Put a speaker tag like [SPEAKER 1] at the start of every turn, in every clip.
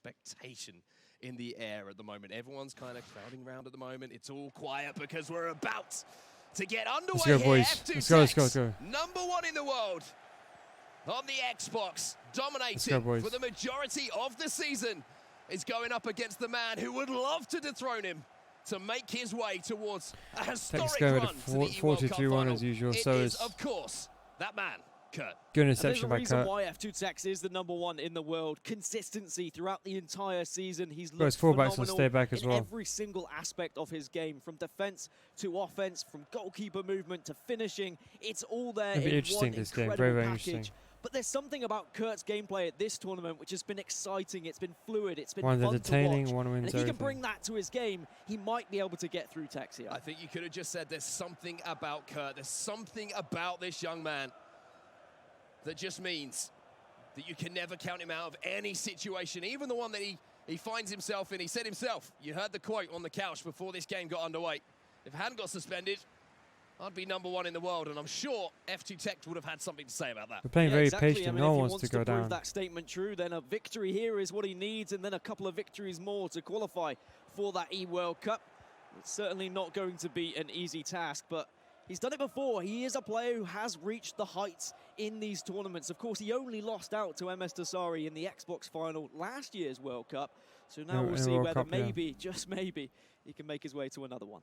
[SPEAKER 1] expectation in the air at the moment. Everyone's kind of crowding around at the moment. It's all quiet because we're about to get underway.
[SPEAKER 2] Let's go, boys.
[SPEAKER 1] F2Tekkz,
[SPEAKER 2] Let's go.
[SPEAKER 1] #1 in the world on the Xbox, dominating for the majority of the season, is going up against the man who would love to dethrone him to make his way towards a historic run to the E-World
[SPEAKER 2] as usual.
[SPEAKER 1] It
[SPEAKER 2] so
[SPEAKER 1] is, of course, that man, Kurt.
[SPEAKER 2] Good interception by Kurt.
[SPEAKER 3] There's a reason why F2Tekkz is the #1 in the world. Consistency throughout the entire season. He's looked
[SPEAKER 2] fullbacks will
[SPEAKER 3] phenomenal
[SPEAKER 2] stay back as
[SPEAKER 3] in
[SPEAKER 2] well.
[SPEAKER 3] every single aspect of his game, from defense to offense, from goalkeeper movement to finishing. It's all there in
[SPEAKER 2] interesting
[SPEAKER 3] one
[SPEAKER 2] this game.
[SPEAKER 3] incredible
[SPEAKER 2] Very
[SPEAKER 3] package.
[SPEAKER 2] interesting.
[SPEAKER 3] But there's something about Kurt's gameplay at this tournament which has been exciting. It's been fluid. It's been
[SPEAKER 2] One's
[SPEAKER 3] fun
[SPEAKER 2] entertaining,
[SPEAKER 3] to watch.
[SPEAKER 2] one wins
[SPEAKER 3] And if he
[SPEAKER 2] everything.
[SPEAKER 3] can bring that to his game, he might be able to get through Tekkz here.
[SPEAKER 1] I think you could have just said there's something about Kurt. There's something about this young man that just means that you can never count him out of any situation, even the one that he finds himself in. He said himself, you heard the quote on the couch before this game got underway, if I hadn't got suspended, I'd be #1 in the world, and I'm sure F2Tekkz would have had something to say about that.
[SPEAKER 2] We're playing very patient.
[SPEAKER 3] I mean,
[SPEAKER 2] No
[SPEAKER 3] if
[SPEAKER 2] one
[SPEAKER 3] he
[SPEAKER 2] wants to go
[SPEAKER 3] prove
[SPEAKER 2] down.
[SPEAKER 3] that statement true, then a victory here is what he needs, and then a couple of victories more to qualify for that E-World Cup. It's certainly not going to be an easy task, but he's done it before. He is a player who has reached the heights in these tournaments. Of course, he only lost out to MS Dasari in the Xbox final last year's World Cup. So now we'll see whether maybe, just maybe, he can make his way to another one.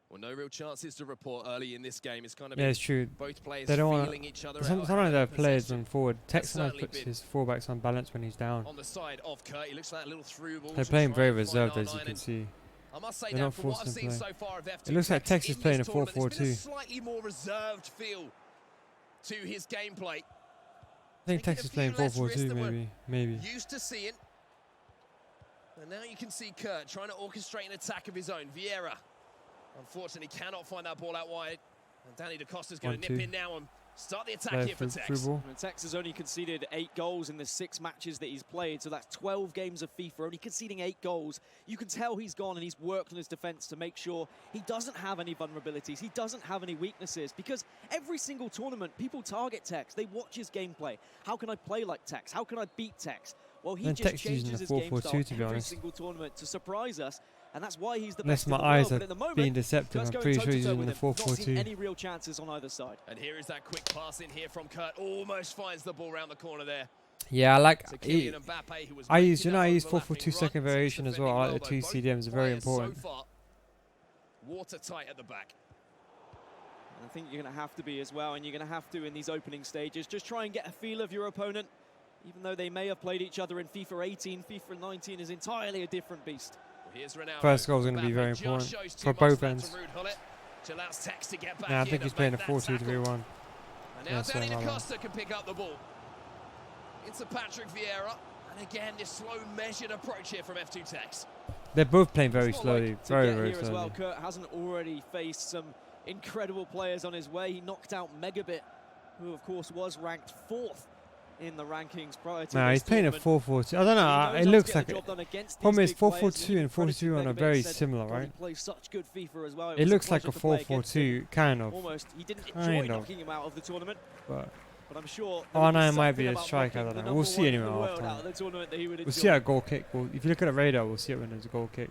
[SPEAKER 1] Well, no real chances to report early in this game. It's kind of
[SPEAKER 2] it's true.
[SPEAKER 1] Both players
[SPEAKER 2] they don't
[SPEAKER 1] feeling each other out.
[SPEAKER 2] Sometimes they have players on forward. Tekkz sometimes puts his fullbacks on balance when he's down.
[SPEAKER 1] On the side of Kurt, he looks like a little through ball.
[SPEAKER 2] They're playing very reserved, as you can see.
[SPEAKER 1] I must say
[SPEAKER 2] They're
[SPEAKER 1] that
[SPEAKER 2] not
[SPEAKER 1] from what I've
[SPEAKER 2] forced
[SPEAKER 1] seen
[SPEAKER 2] to
[SPEAKER 1] so far of F2Tekkz,
[SPEAKER 2] it looks like Tekkz is playing a 4-4-2.
[SPEAKER 1] There's been a slightly more reserved feel to his gameplay.
[SPEAKER 2] I think Tekkz is playing 4-4-2, maybe.
[SPEAKER 1] Used to seeing. And now you can see Kurt trying to orchestrate an attack of his own. Vieira, unfortunately, cannot find that ball out wide. And Danny DaCosta's going to nip in now and start the attack here for Tekkz.
[SPEAKER 3] Tekkz has only conceded 8 goals in the 6 matches that he's played, so that's 12 games of FIFA, only conceding 8 goals. You can tell he's gone and he's worked on his defense to make sure he doesn't have any vulnerabilities, he doesn't have any weaknesses, because every single tournament, people target Tekkz, they watch his gameplay. How can I play like Tekkz? How can I beat Tekkz? Well, he just changes his game style every single tournament to surprise us. And that's why he's the best in the world.
[SPEAKER 2] Unless my eyes
[SPEAKER 3] but at the
[SPEAKER 2] are
[SPEAKER 3] moment,
[SPEAKER 2] being deceptive, I'm pretty sure he's using the 4-4-2.
[SPEAKER 3] Not any real chances on either side.
[SPEAKER 1] And here is that quick pass in here from Kurt. Almost finds the ball around the corner there.
[SPEAKER 2] Yeah, I like.
[SPEAKER 1] I
[SPEAKER 2] use 4-4-2 second variation as well. I like the 2 CDMs, are very important.
[SPEAKER 1] So watertight at the back.
[SPEAKER 3] And I think you're going to have to be as well, and you're going to have to in these opening stages. Just try and get a feel of your opponent. Even though they may have played each other in FIFA 18, FIFA 19 is entirely a different beast.
[SPEAKER 2] First goal is going to be very important for both ends. Yeah, I think he's playing a 4-2-3-1.
[SPEAKER 1] And now Danny DaCosta can pick up the ball. Into Patrick Vieira. And again, this slow, measured approach here from F2Tekkz.
[SPEAKER 2] They're both playing very slowly, very slowly.
[SPEAKER 3] As well. Kurt hasn't already faced some incredible players on his way. He knocked out Megabit, who of course was ranked 4th in the rankings prior to
[SPEAKER 2] he's playing a 4-4-2. I don't know. It looks like it. Problem is 4-4-2 and 4-2-1 are very similar, right? It looks like a 4-4-2, kind of.
[SPEAKER 3] Almost. He didn't enjoy knocking him out of the tournament.
[SPEAKER 2] But
[SPEAKER 3] I'm sure.
[SPEAKER 2] R9 might be a strike. I don't know. We'll see anyway after. We'll see a goal kick. If you look at the radar, we'll see it when there's a goal kick.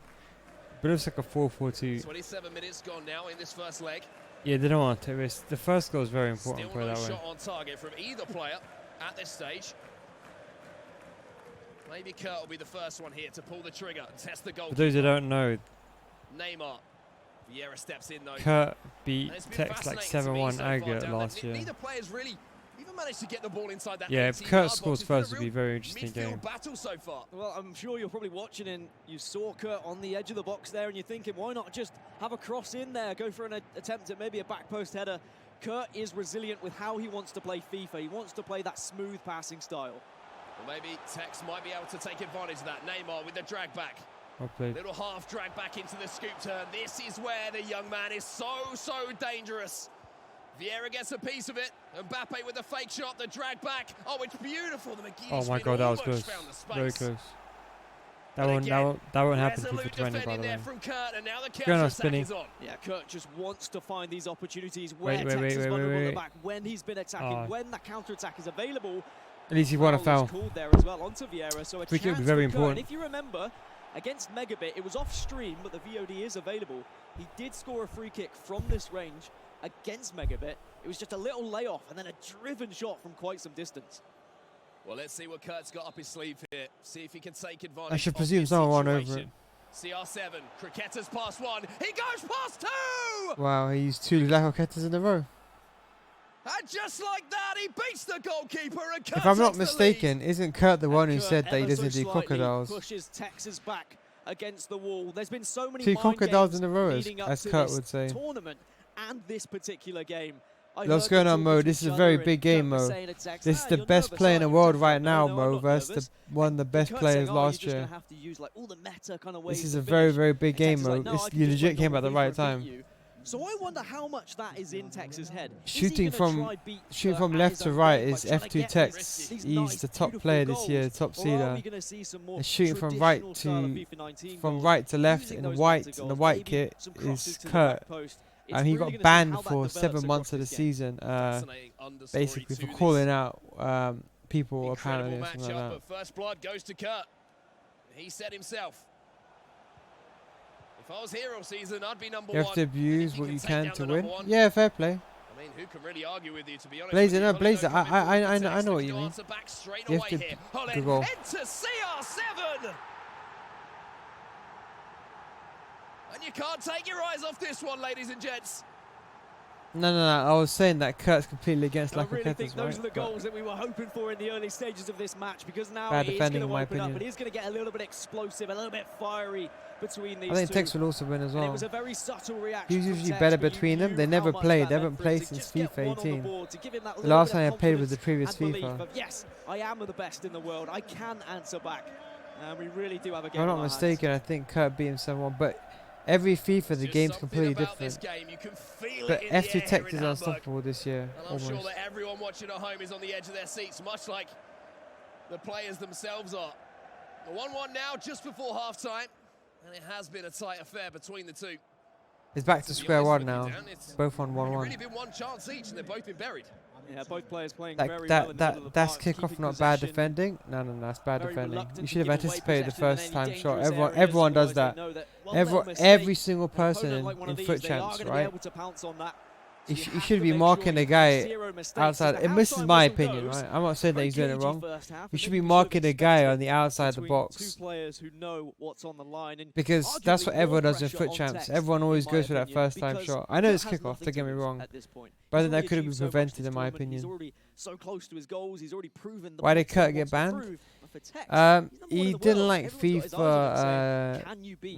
[SPEAKER 2] But it looks like a 4-4-2.
[SPEAKER 1] 27 minutes gone now in this first leg.
[SPEAKER 2] Yeah, they don't want to risk. The first goal is very important.
[SPEAKER 1] Still no shot on target from either player at this stage. Maybe Kurt will be the first one here to pull the trigger and test the goal.
[SPEAKER 2] For those who don't know,
[SPEAKER 1] Neymar. Vieira steps in though.
[SPEAKER 2] Kurt beat Tekkz like 7-1 aggregate last year.
[SPEAKER 1] Neither players really even managed to get the ball inside that.
[SPEAKER 2] Yeah, if Kurt scores first, it'll be a very interesting game.
[SPEAKER 1] Battle so far.
[SPEAKER 3] Well, I'm sure you're probably watching and you saw Kurt on the edge of the box there and you're thinking, why not just have a cross in there, go for an attempt at maybe a back post header. Kurt is resilient with how he wants to play FIFA. He wants to play that smooth passing style.
[SPEAKER 1] Well, maybe Tekkz might be able to take advantage of that. Neymar with the drag back. Little half drag back into the scoop turn. This is where the young man is so dangerous. Vieira gets a piece of it. Mbappe with the fake shot, the drag back. Oh, it's beautiful. The McGee
[SPEAKER 2] oh my God, that was close. Very close. That won't happen for 20, by the way.
[SPEAKER 1] Going on spinning.
[SPEAKER 3] Yeah, Kurt just wants to find these opportunities where Tekkz is vulnerable at the back, when he's been attacking, when that counter-attack is available.
[SPEAKER 2] At least he won a foul.
[SPEAKER 3] Called there as well onto Vieira, so a
[SPEAKER 2] Free kick would be
[SPEAKER 3] chance
[SPEAKER 2] very
[SPEAKER 3] for Kurt.
[SPEAKER 2] important.
[SPEAKER 3] And if you remember, against Megabit, it was off stream, but the VOD is available. He did score a free kick from this range against Megabit. It was just a little layoff and then a driven shot from quite some distance.
[SPEAKER 1] Well, let's see what Kurt's got up his sleeve here. See if he can take advantage.
[SPEAKER 2] I should presume someone won over it.
[SPEAKER 1] CR7, Cricketter's past one. He goes past two!
[SPEAKER 2] Wow, he used 2 Lacoquetas in a row.
[SPEAKER 1] And just like that, he beats the goalkeeper. And Kurt
[SPEAKER 2] If I'm not
[SPEAKER 1] takes the
[SPEAKER 2] mistaken, isn't Kurt the one who said that he doesn't do
[SPEAKER 3] slightly
[SPEAKER 2] crocodiles?
[SPEAKER 3] Pushes Tekkz back against the wall. There's been so many
[SPEAKER 2] 2
[SPEAKER 3] mind
[SPEAKER 2] crocodiles
[SPEAKER 3] games
[SPEAKER 2] in a row,
[SPEAKER 3] leading up
[SPEAKER 2] as
[SPEAKER 3] to
[SPEAKER 2] Kurt
[SPEAKER 3] this
[SPEAKER 2] would say.
[SPEAKER 3] tournament and this particular game.
[SPEAKER 2] What's going on, Mo? This is a very big game, Mo. This is the best player in the world right now, Mo, versus one of the best players last year. This is a very, very big game, Mo. You legit came at the right time.
[SPEAKER 3] So I wonder how much that is in Tekkz's head.
[SPEAKER 2] Shooting from left to right is F2Tekkz. He's the top player this year, top seeder. And shooting from right to left in the white kit is Kurt. And he got banned for 7 months of the season, basically for calling out people apparently or something like that.
[SPEAKER 1] But first blood goes to Kurt. He said himself, if I was here all season, I'd be number 1.
[SPEAKER 2] You have to abuse what you can to win. Yeah, fair play.
[SPEAKER 1] I mean, who can really argue with you, to be honest?
[SPEAKER 2] Blazer, no, Blazer, I know what you mean. You have to good goal.
[SPEAKER 1] Into CR7! And you can't take your eyes off this one, ladies and gents.
[SPEAKER 2] No. I was saying that Kurt's completely against Lacoquetas, right?
[SPEAKER 3] I really think those are the goals that we were hoping for in the early stages of this match, because now
[SPEAKER 2] bad
[SPEAKER 3] he's
[SPEAKER 2] defending,
[SPEAKER 3] going
[SPEAKER 2] in
[SPEAKER 3] to
[SPEAKER 2] my
[SPEAKER 3] open up,
[SPEAKER 2] opinion.
[SPEAKER 3] and he's going to get a little bit explosive, a little bit fiery between these two.
[SPEAKER 2] I think Tekkz will also win as well.
[SPEAKER 3] And it was a very subtle reaction.
[SPEAKER 2] He's usually better between them. They never played. They haven't played since FIFA 18. The last time I played was the previous FIFA.
[SPEAKER 3] Yes, I am the best in the world. I can answer back. And we really do have a game.
[SPEAKER 2] If I'm not mistaken, I think Kurt beat him 7-1, but every FIFA, the game's completely different. But F2Tekkz is unstoppable this year.
[SPEAKER 1] And I'm sure that everyone watching at home is on the edge of their seats, much like the players themselves are. The 1-1 now, just before half-time, and it has been a tight affair between the two.
[SPEAKER 2] It's back to square one now. Both on 1-1.
[SPEAKER 1] It's really been one chance each, and they've both been buried.
[SPEAKER 3] Yeah, both players playing very well in the middle of the
[SPEAKER 2] that's
[SPEAKER 3] park,
[SPEAKER 2] kickoff, not
[SPEAKER 3] possession.
[SPEAKER 2] bad defending. No, that's bad defending. You should have anticipated the first time shot.
[SPEAKER 3] Areas,
[SPEAKER 2] Everyone does that. Every single person in foot
[SPEAKER 3] they
[SPEAKER 2] champs, right?
[SPEAKER 3] That.
[SPEAKER 2] You should be marking the guy outside. And this is my opinion, right? I'm not saying that he's doing it wrong. You should be marking the guy on the outside the box. Because that's what everyone does in foot champs. Everyone always goes for that first time shot. I know it's kickoff, don't get me wrong. But I think that could have been prevented in my opinion. Why did Kurt get banned? He didn't like FIFA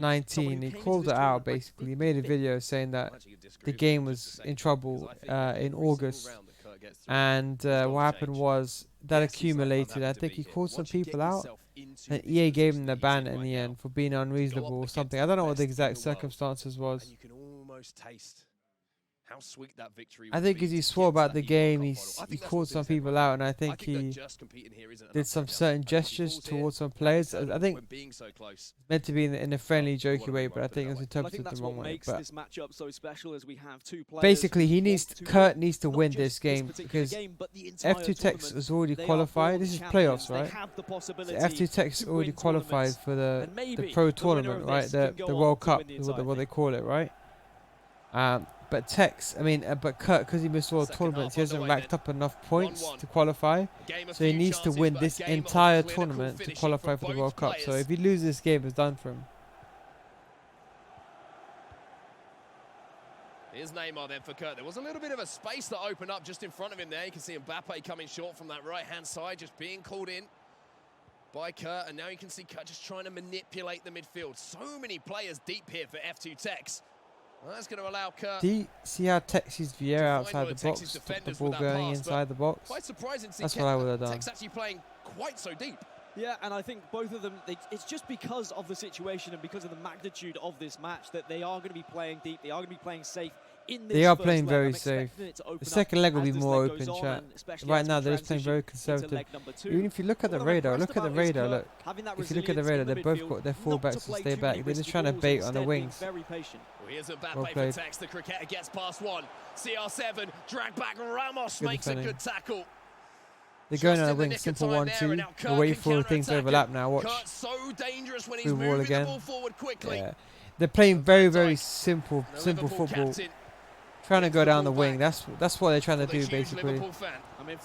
[SPEAKER 2] 19. He called it out basically. He made a video saying that the game was in trouble in August, and what happened was that accumulated. I think he called some people out, and EA gave him the ban in the end for being unreasonable or something. I don't know what the exact circumstances was.
[SPEAKER 1] How sweet that victory
[SPEAKER 2] I think because he swore about the game, he called some people out, and I think he did some certain gestures towards some players. I think it's meant to be in a friendly, jokey way, but I think it was interpreted the wrong way. But basically, Kurt needs to win this game because F2Tekkz has already qualified. This is playoffs, right? So F2Tekkz already qualified for the pro tournament, right? The World Cup, what they call it, right? But but Kurt, because he missed all the tournaments, he hasn't racked up enough points to qualify. So he needs to win this entire tournament to qualify for the World Cup. So if he loses this game, it's done for him.
[SPEAKER 1] Here's Neymar then for Kurt. There was a little bit of a space that opened up just in front of him there. You can see Mbappe coming short from that right-hand side, just being called in by Kurt. And now you can see Kurt just trying to manipulate the midfield. So many players deep here for F2Tekkz. Well, that's going to allow Kurt.
[SPEAKER 2] Do you see how Tekkz used Vieira outside the box, stop the ball going inside the box?
[SPEAKER 1] Quite surprising to see
[SPEAKER 2] that's what I would have done.
[SPEAKER 1] Tekkz actually playing quite so deep.
[SPEAKER 3] Yeah, and I think both of them, it's just because of the situation and because of the magnitude of this match that they are going to be playing deep, they are going to be playing safe in this
[SPEAKER 2] They are playing very safe. The second leg will be more open, chat. Right now, they're just playing very conservative. Even if you look at the radar, look. If you look at the radar, they've both got their fullbacks to stay back. They're just trying to bait on the wings.
[SPEAKER 1] Well, here's Mbappe for Tekkz. The cricketer gets past one. CR7, drag back. Ramos makes a good tackle.
[SPEAKER 2] They're going on a wing, simple 1-2. They're waiting for things to overlap now. Watch.
[SPEAKER 1] So dangerous when he's
[SPEAKER 2] Through wall
[SPEAKER 1] moving
[SPEAKER 2] again.
[SPEAKER 1] the ball forward quickly.
[SPEAKER 2] Yeah. They're playing very simple football. Trying to go down the wing. That's what they're trying to do basically.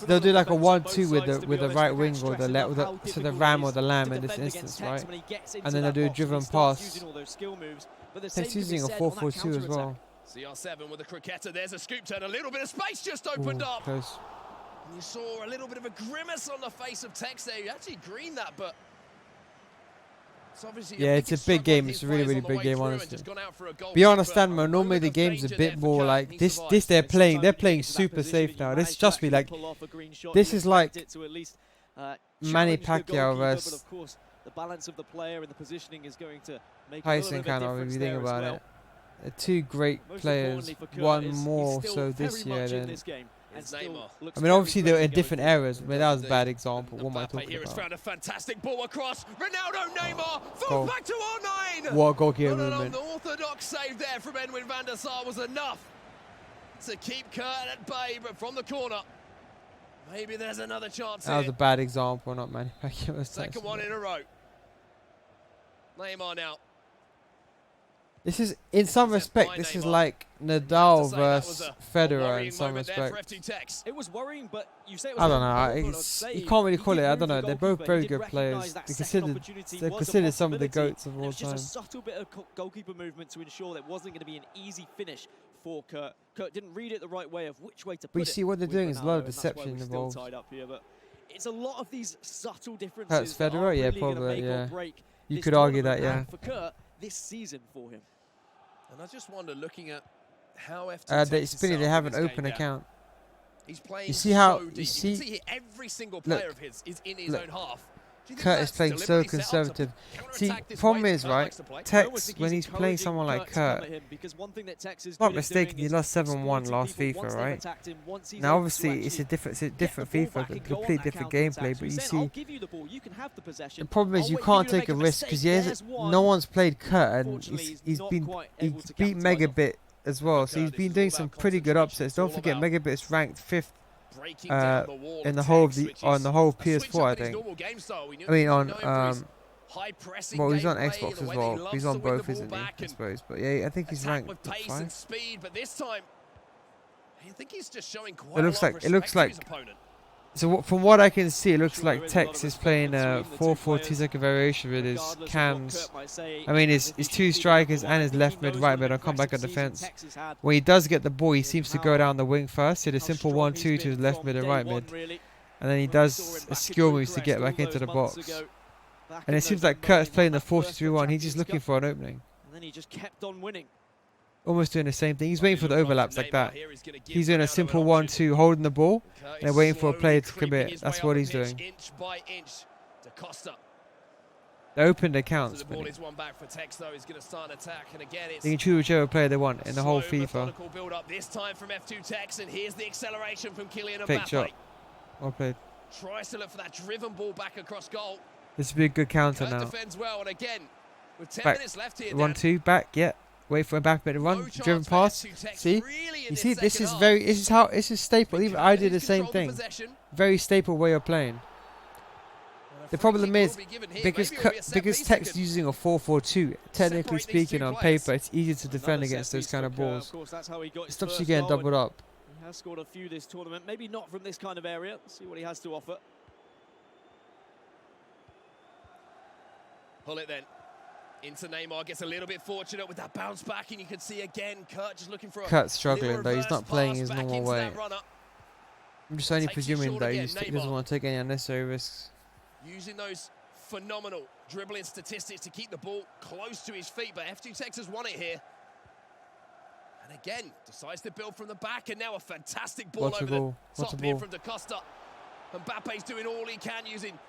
[SPEAKER 2] They'll do like a 1-2 with the right wing or the left, so the ram or the lamb in this instance, right? And then they'll do a driven pass. Tekkz using a 4-4-2 as well.
[SPEAKER 1] CR7 with a cricketer. There's a scoop turn. A little bit of space just opened up.
[SPEAKER 2] Close.
[SPEAKER 1] And you saw a little bit of a grimace on the face of Tekkz there. You actually greened that, but it's obviously
[SPEAKER 2] it's a big game. It's a really big game, honestly. But you understand, man. Normally the game's a bit more like this. They're playing super safe now. This just be like, this is like Manny Pacquiao versus
[SPEAKER 3] the balance of the player and the positioning is going to make
[SPEAKER 2] Tyson, kind of, if you think about it. They're two great players. One more so this year than. I mean, obviously they were in different eras. I mean, that was a bad example. What am I talking about?
[SPEAKER 1] Found a fantastic ball across. Ronaldo, Neymar, falls back to R9.
[SPEAKER 2] What a goalkeeper movement!
[SPEAKER 1] The orthodox save there from Edwin van der Sar was enough to keep Kurt at bay, but from the corner, maybe there's another chance.
[SPEAKER 2] That was a bad example, not Manny Pacquiao.
[SPEAKER 1] Second one in a row. Neymar now.
[SPEAKER 2] This is, in some respect, this is like Nadal versus Federer in some respect.
[SPEAKER 3] It was worrying, but you say it was
[SPEAKER 2] I don't know. You can't really call it. I don't know. They're both very good players. They're considered some of the GOATs of all time.
[SPEAKER 3] Just a subtle bit of goalkeeper movement to ensure that it wasn't going to be an easy finish for Kurt. Kurt didn't read it the right way of which way to put it.
[SPEAKER 2] But you see what they're doing is a lot of deception involved.
[SPEAKER 3] It's a lot of these subtle differences.
[SPEAKER 2] That's Federer, yeah, probably, yeah. You could argue that, yeah.
[SPEAKER 3] For Kurt, this season for him.
[SPEAKER 1] And I just wonder, looking at how F2Tekkz
[SPEAKER 2] they have an open account.
[SPEAKER 1] He's playing
[SPEAKER 2] you see how
[SPEAKER 1] so deep.
[SPEAKER 2] you see
[SPEAKER 1] every single player of his is in his own half.
[SPEAKER 2] Kurt is playing so conservative. See, problem is, right, Tekkz, when he's playing someone like Kurt, not mistaken, he lost 7-1 last FIFA, right? Now, obviously, it's a different FIFA, a completely different gameplay, but you see, the problem is you can't take a risk, because no one's played Kurt, and he's beat Megabit as well, so he's been doing some pretty good upsets. Don't forget, Megabit's ranked 5th in the whole of PS4, I think. I mean, on well, he's on Xbox as well. He's on both, isn't he? I suppose, but yeah, I think he's ranked 5.
[SPEAKER 1] But this time, I think he's just showing quite
[SPEAKER 2] it looks like. So from what I can see, it looks like Tekkz is playing a 4-4-2 second variation with his cams. I mean, his two strikers and his left mid, right mid on comeback on defense. When he does get the ball, he seems to go down the wing first. Did a simple 1-2 to his left mid and right mid, and then he does a skill moves to get back into the box. And it seems like Kurt's playing the 4-3-1. He's just looking for an opening.
[SPEAKER 3] And then he just kept on winning.
[SPEAKER 2] Almost doing the same thing. He's waiting for the overlaps like that. He's doing a simple 1-2, holding the ball, and they're waiting for a player to commit. That's what he's doing. They opened accounts. They can choose whichever player they want in the whole FIFA. Fake shot. Well played.
[SPEAKER 1] Tries to look for that driven ball back across goal.
[SPEAKER 2] This would be a good counter now.
[SPEAKER 1] Defends well, and again, with 10 minutes left here.
[SPEAKER 2] 1-2 back, yeah. Wait for a back bit to run, driven pass. See, you see, this is staple. Even I did the same thing. Very staple way of playing. The problem is because Tekkz is using a 4-4-2. Technically speaking, on paper, it's easier to defend against those kind of balls. It stops you getting doubled up.
[SPEAKER 3] He has scored a few this tournament, maybe not from this kind of area. Let's see what he has to offer.
[SPEAKER 1] Pull it then. Into Neymar, gets a little bit fortunate with that bounce back, and you can see again Kurt just looking for a
[SPEAKER 2] Kurt's struggling though. He's not playing his normal way. I'm just only presuming that he doesn't want to take any unnecessary risks.
[SPEAKER 1] Using those phenomenal dribbling statistics to keep the ball close to his feet, but F2Tekkz has won it here. And again, decides to build from the back, and now a fantastic ball over the top here from Da Costa. And Mbappe's doing all he can, using